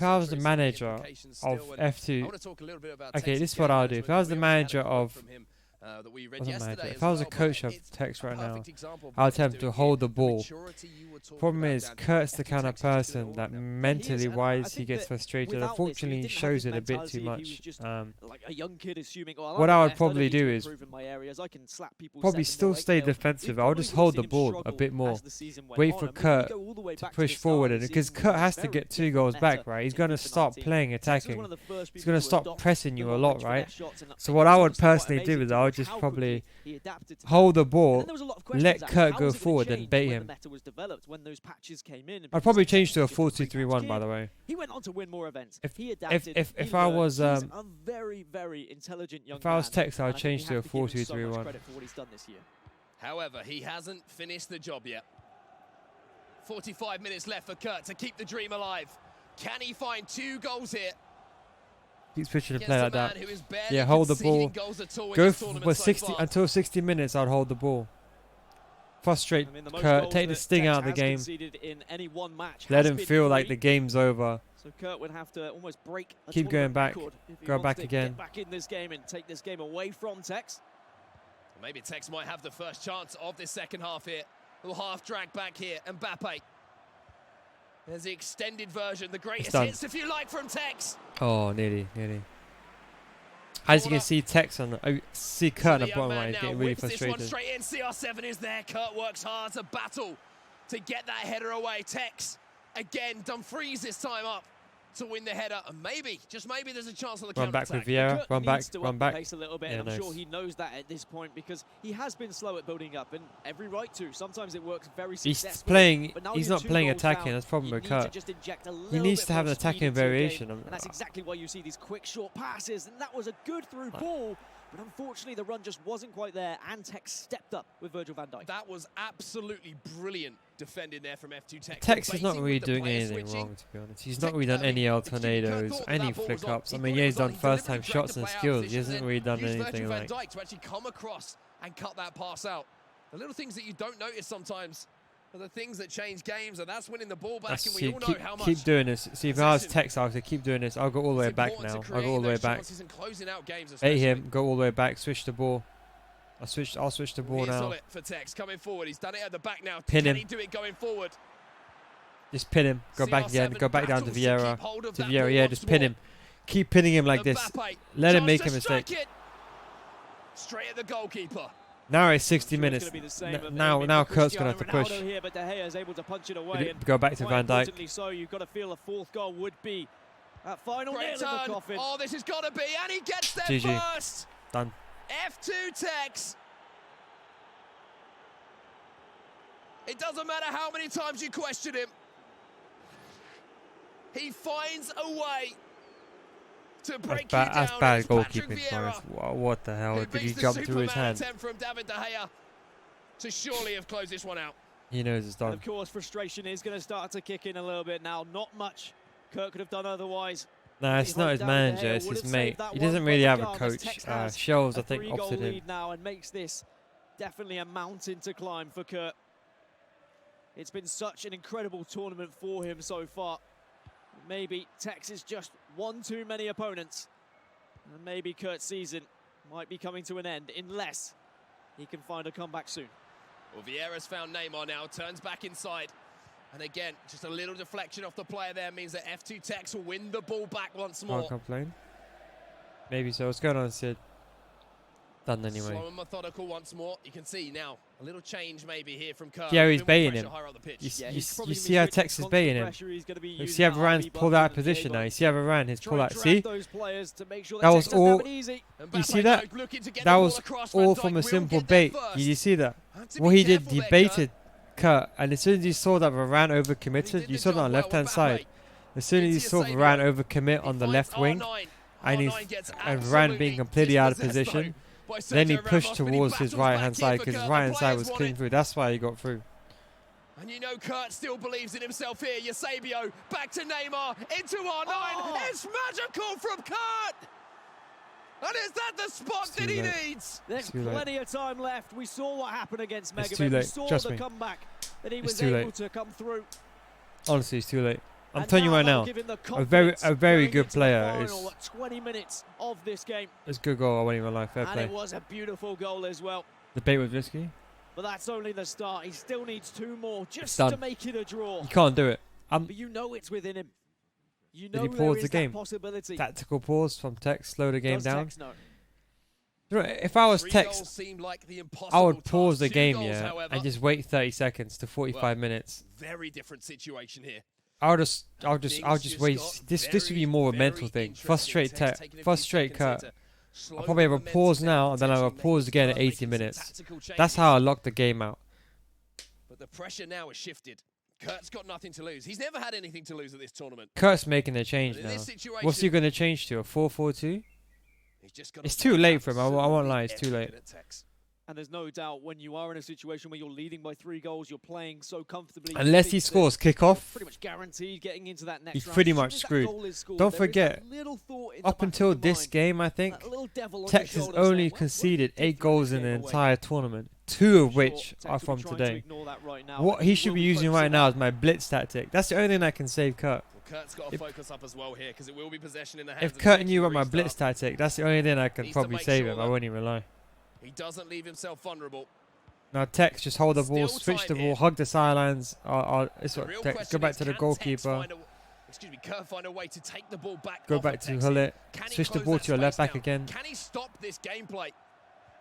[SPEAKER 2] I was the manager of F2, okay, this is what I'll do. If I was the manager of if I was a coach of Tekkz right now, I'll tell him to hold the ball. Problem is, Kurt's the kind of person that mentally wise he gets frustrated. Unfortunately, he shows it a bit too much. What I would probably do is probably still stay defensive. I'll just hold the ball a bit more. Wait for Kurt to push forward, because Kurt has to get 2 goals back, right? He's going to start playing attacking. He's going to start pressing you a lot, right? So what I would personally do is I would just probably hold the ball, let Kurt go forward and bait him. I'd probably change to a 4-2-3-1, by the way.
[SPEAKER 3] He went on to win more events.
[SPEAKER 2] If I was
[SPEAKER 3] a very, very intelligent young
[SPEAKER 2] if I was Tekkz, I'd change to a 4-2-3-1.
[SPEAKER 1] However, he hasn't finished the job yet. 45 minutes left for Kurt to keep the dream alive. Can he find 2 goals here?
[SPEAKER 2] Keep switching to play like that.
[SPEAKER 1] Yeah,
[SPEAKER 2] hold the ball. Go for 60
[SPEAKER 1] so
[SPEAKER 2] until 60 minutes. I'd hold the ball. Frustrate Kurt. Take the sting out of the game.
[SPEAKER 3] In any one match
[SPEAKER 2] Let him feel like the game's over.
[SPEAKER 3] So Kurt would have to almost break.
[SPEAKER 2] Keep going back. Go back again.
[SPEAKER 3] Get back in this game and take this game away from Tekkz.
[SPEAKER 1] Maybe Tekkz might have the first chance of this second half here. A little half drag back here. Mbappe. There's the extended version, the greatest hits, if you like, from Tekkz.
[SPEAKER 2] Oh, nearly. As you can see, Tekkz on the see Kurt on the bottom right, getting really frustrated.
[SPEAKER 1] This one straight in. CR7 is there. Kurt works hard to battle to get that header away. Tekkz again, Dumfries this time up to win the header, and maybe, just maybe, there's a chance on the
[SPEAKER 2] run back
[SPEAKER 1] counter-attack.
[SPEAKER 2] with Vieira, run back.
[SPEAKER 3] Pace a little bit, and I'm sure he knows that at this point because he has been slow at building up, and every right to. Sometimes it works very successfully.
[SPEAKER 2] He's not playing attacking. That's the problem with Kurt. He needs to have an attacking variation.
[SPEAKER 3] And that's exactly why you see these quick, short passes, and that was a good through ball. But unfortunately, the run just wasn't quite there, and Tekkz stepped up with Virgil van Dijk.
[SPEAKER 1] That was absolutely brilliant defending there from F2Tekkz.
[SPEAKER 2] Tekkz is not really doing anything wrong, to be honest. He's not really done any El Tornadoes, any flick-ups. I mean, yeah, he's done first-time shots and skills. He hasn't really done anything like...
[SPEAKER 1] Van Dijk to actually come across and cut that pass out. The little things that you don't notice sometimes are the things that change games, and that's winning the ball back, and we all know how much...
[SPEAKER 2] Keep doing this. See, if I was Tekkz, I would say keep doing this. I'll go all the way back now. I'll go all the way back. Hit him, go all the way back, switch the ball. I'll switch the ball now.
[SPEAKER 1] For Tekkz coming forward. He's done it at the back now.
[SPEAKER 2] Pin him.
[SPEAKER 1] Can he do it going forward?
[SPEAKER 2] Just pin him. Go back again. Go back down to Vieira. Yeah, just pin him. Keep pinning him like this. Let him make a mistake.
[SPEAKER 1] Straight at the goalkeeper.
[SPEAKER 2] Now it's 60 minutes. Now Kurt's going to have to push. Go back to Van Dijk.
[SPEAKER 3] So you've got to feel a fourth goal would be that final nail in the coffin.
[SPEAKER 1] Oh, this has got to be, and he gets there
[SPEAKER 2] GG.
[SPEAKER 1] first.
[SPEAKER 2] Done.
[SPEAKER 1] F2Tekkz. It doesn't matter how many times you question him. He finds a way to break you down.
[SPEAKER 2] That's bad goalkeeping, Forrest. What the hell? Did he jump through his hand?
[SPEAKER 1] From David De Gea to surely have closed this one out.
[SPEAKER 2] He knows it's done.
[SPEAKER 3] And of course, frustration is going to start to kick in a little bit now. Not much Kurt could have done otherwise.
[SPEAKER 2] No, it's not his manager, it's his mate. He doesn't really have a coach. Shells, I think, opted him.
[SPEAKER 3] Now and makes this definitely a mountain to climb for Kurt. It's been such an incredible tournament for him so far. Maybe Tekkz is just one too many opponents. And maybe Kurt's season might be coming to an end unless he can find a comeback soon.
[SPEAKER 1] Well, Vieira's found Neymar now, turns back inside. And again, just a little deflection off the player there means that F2Tekkz will win the ball back once more.
[SPEAKER 2] Can't complain. Maybe so. What's going on, Sid? Done anyway.
[SPEAKER 1] Slow and methodical once more. You can see now a little change maybe here from Kurt.
[SPEAKER 2] Yeah, he's baiting him. You see how Tekkz is baiting him. You see how Varane's pulled out of position now. You see how Varane has pulled out. See? That was all. You see that? That was all from a simple bait. Did you see that? What he did, he baited Kurt, and as soon as you saw that Varane overcommitted, you saw that on the left-hand side. As soon as you saw Varane overcommit on the left wing, and Varane being completely out of position, then he pushed towards his right-hand side because his right-hand side was clean through. That's why he got through.
[SPEAKER 1] And you know Kurt still believes in himself here. Eusebio back to Neymar into R9. It's magical from Kurt. And is that the spot that he needs?
[SPEAKER 3] There's plenty of time left. We saw what happened against Megaman. We saw the comeback that he was able to come through.
[SPEAKER 2] Honestly, it's too late. I'm telling you right now, a very good player is
[SPEAKER 3] 20 minutes of this game.
[SPEAKER 2] It's a good goal. I won't even lie. Fair play.
[SPEAKER 3] And it was a beautiful goal as well.
[SPEAKER 2] The bait was risky.
[SPEAKER 3] But that's only the start. He still needs 2 more just to make it a draw.
[SPEAKER 2] You can't do it.
[SPEAKER 3] But you know it's within him. You know
[SPEAKER 2] did he pause the game?
[SPEAKER 3] Possibility.
[SPEAKER 2] Tactical pause from Tekkz, slow the game down. If I was Tekkz, I would pause the game, and just wait 30 seconds to 45 minutes.
[SPEAKER 1] Very different situation here.
[SPEAKER 2] I'll just wait. This would be more a mental thing. Frustrate Kurt. I'll probably have a pause now, and then I'll have a pause again at 80 minutes. That's how I lock the game out.
[SPEAKER 1] But the pressure now has shifted. Kurt's got nothing to lose. He's never had anything to lose at this tournament.
[SPEAKER 2] Kurt's making a change now. What's he going to change to? A 4-4-2? It's too late for him. I won't lie. It's too late.
[SPEAKER 3] And there's no doubt when you are in a situation where you're leading by 3 goals, you're playing so comfortably.
[SPEAKER 2] Unless he scores kick-off,
[SPEAKER 3] pretty much guaranteed getting into that next
[SPEAKER 2] he's
[SPEAKER 3] round.
[SPEAKER 2] pretty much screwed. Don't forget, up until this game, I think, Tekkz has only conceded 8 goals in the entire tournament, 2 of which are from today. What he should be using right now is my blitz tactic. That's the only thing that can save Kurt.
[SPEAKER 1] Kurt's got to focus up as well here because it will be possession in the hands.
[SPEAKER 2] If Kurt knew about my blitz tactic, that's the only thing I can probably save him. I won't even lie.
[SPEAKER 1] He doesn't leave himself vulnerable.
[SPEAKER 2] Now Tekkz, just hold the ball, switch the ball, hug the sidelines. It's what Tekkz. Go back to the goalkeeper.
[SPEAKER 1] Kurt find a way to take the ball back.
[SPEAKER 2] Go back to Hullet. Switch the ball to your left back again.
[SPEAKER 1] Can he stop this gameplay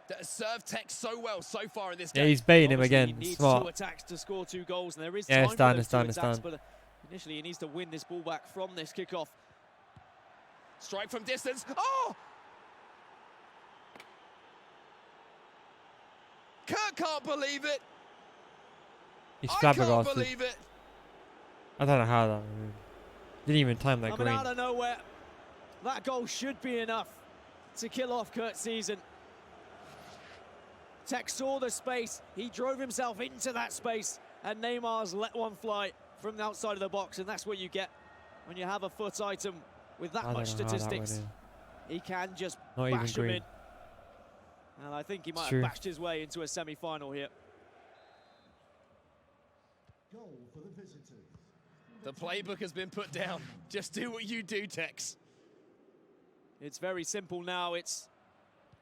[SPEAKER 1] that has served Tekkz so well so far in this game?
[SPEAKER 2] Yeah, he's baiting him again.
[SPEAKER 3] He needs
[SPEAKER 2] Smart.
[SPEAKER 3] 2 attacks to score 2 goals, and there is
[SPEAKER 2] yeah,
[SPEAKER 3] time
[SPEAKER 2] it's done.
[SPEAKER 3] but initially he needs to win this ball back from this kickoff.
[SPEAKER 1] Strike from distance. Oh! Kurt can't believe it.
[SPEAKER 2] He's
[SPEAKER 1] flabbergasted. I can't believe it.
[SPEAKER 2] I don't know how that. Didn't even time that green.
[SPEAKER 3] Out of nowhere. That goal should be enough to kill off Kurt's season. Tekkz saw the space. He drove himself into that space, and Neymar's let one fly from the outside of the box, and that's what you get when you have a foot item with that much statistics. He can just bash him in. And I think he might have bashed his way into a semi-final here.
[SPEAKER 1] The playbook has been put down. Just do what you do, Tekkz.
[SPEAKER 3] It's very simple now. It's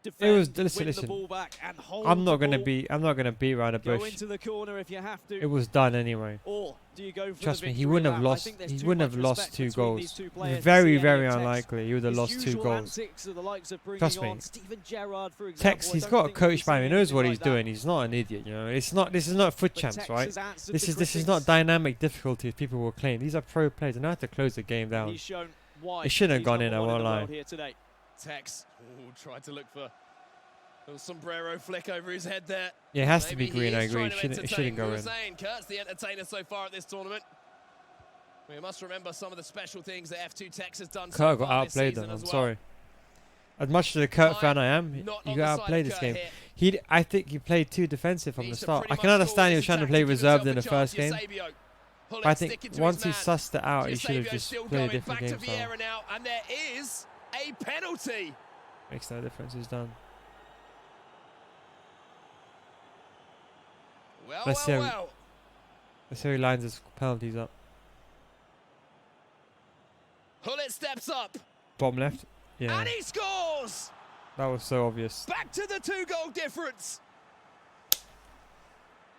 [SPEAKER 3] defend,
[SPEAKER 2] listen.
[SPEAKER 3] the ball back and hold
[SPEAKER 2] I'm not gonna beat around the bush.
[SPEAKER 3] Go into the corner if you have to.
[SPEAKER 2] It was done anyway.
[SPEAKER 3] Or do you go for
[SPEAKER 2] Trust
[SPEAKER 3] the
[SPEAKER 2] me, he wouldn't have lost. He wouldn't have lost 2 goals. Very unlikely. He would have lost 2 goals. Trust me. Tekkz, he's got a coach by him. He knows what he's doing. He's not an idiot. You know, this is not foot champs, right? This is not dynamic difficulty as people will claim. These are pro players. They know how to close the game down. It shouldn't have gone in. I won't lie.
[SPEAKER 1] Tekkz tried to look for a little sombrero flick over his head there.
[SPEAKER 2] Yeah, it has to be green, I agree. It shouldn't go in.
[SPEAKER 1] Kurt's the entertainer so far at this tournament. We must remember some of the special things that F2Tekkz has done.
[SPEAKER 2] Kurt got outplayed them, I'm sorry. As much as a Kurt fan I am, you got outplayed this game. I think he played too defensive from the start. I can understand he was trying to play reserved in the first game. But I think once he sussed it out, he should have just played a different game style.
[SPEAKER 1] And there is a penalty.
[SPEAKER 2] Makes no difference, he's done. Let's see how he lines his penalties up.
[SPEAKER 1] Hullet steps up.
[SPEAKER 2] Bottom left. Yeah.
[SPEAKER 1] And he scores!
[SPEAKER 2] That was so obvious.
[SPEAKER 1] Back to the 2-goal difference.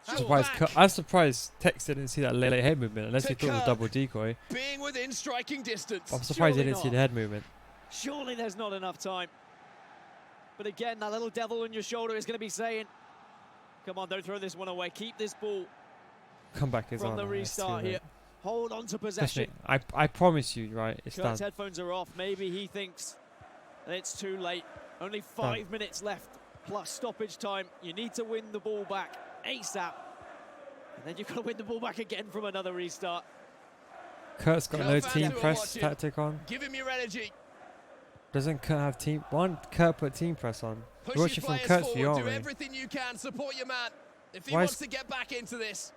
[SPEAKER 2] I'm surprised Tekkz didn't see that late head movement, unless he thought it was a double decoy.
[SPEAKER 1] Being within striking distance.
[SPEAKER 2] I'm surprised he didn't see the head movement.
[SPEAKER 3] Surely there's not enough time. But again, that little devil on your shoulder is going to be saying, come on, don't throw this one away. Keep this ball.
[SPEAKER 2] Come back
[SPEAKER 3] from the restart here. Hold on to possession.
[SPEAKER 2] I promise you, right, it's done.
[SPEAKER 3] Kurt's headphones are off. Maybe he thinks that it's too late. Only 5 minutes left, plus stoppage time. You need to win the ball back ASAP. And then you've got to win the ball back again from another restart.
[SPEAKER 2] Kurt's got no team press tactic on.
[SPEAKER 1] Give him your energy.
[SPEAKER 2] Doesn't Kurt have team? Kurt put team press on. We're watching from Kurt's view, aren't we?
[SPEAKER 1] Do everything you can. Support your man. If he wants to get back into this.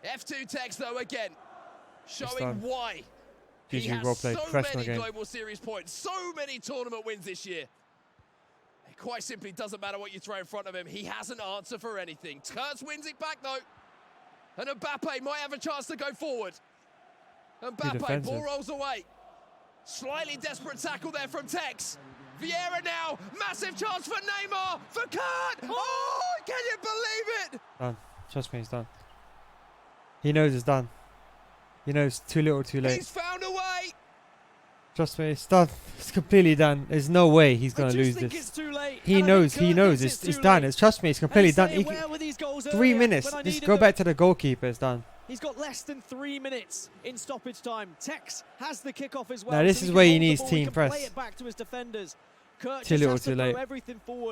[SPEAKER 1] F2Tekkz, though, again, showing why he has so many Global Series points, so many tournament wins this year. It quite simply doesn't matter what you throw in front of him. He has an answer for anything. Kurtz wins it back, though. And Mbappe might have a chance to go forward. Mbappe, ball rolls away. Slightly desperate tackle there from Tekkz. Vieira now, massive chance for Neymar, for Kurt! Oh, can you believe it?
[SPEAKER 2] Done. Trust me, it's done. He knows it's done. He knows too little, too late.
[SPEAKER 1] He's found a way.
[SPEAKER 2] Trust me, it's done. It's completely done. There's no way he's going to lose this. He knows it's done. Trust me, it's completely done. 3 minutes. Just go back to the goalkeeper, it's done.
[SPEAKER 3] He's got less than 3 minutes in stoppage time. Tekkz has the kickoff as well.
[SPEAKER 2] Now this is where he needs team press.
[SPEAKER 3] Play it back to his defenders. Kurt
[SPEAKER 2] too little, too
[SPEAKER 3] late.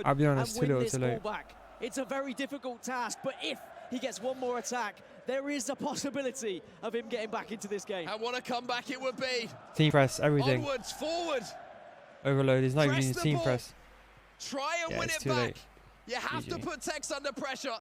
[SPEAKER 2] I'll be honest, too little, too late.
[SPEAKER 3] It's a very difficult task, but if he gets one more attack, there is a possibility of him getting back into this game.
[SPEAKER 1] And what a comeback it would be.
[SPEAKER 2] Team press, everything.
[SPEAKER 1] Onwards, forward.
[SPEAKER 2] Overload. He's not even using team press.
[SPEAKER 1] Try and win it back. You have to put Tekkz under pressure.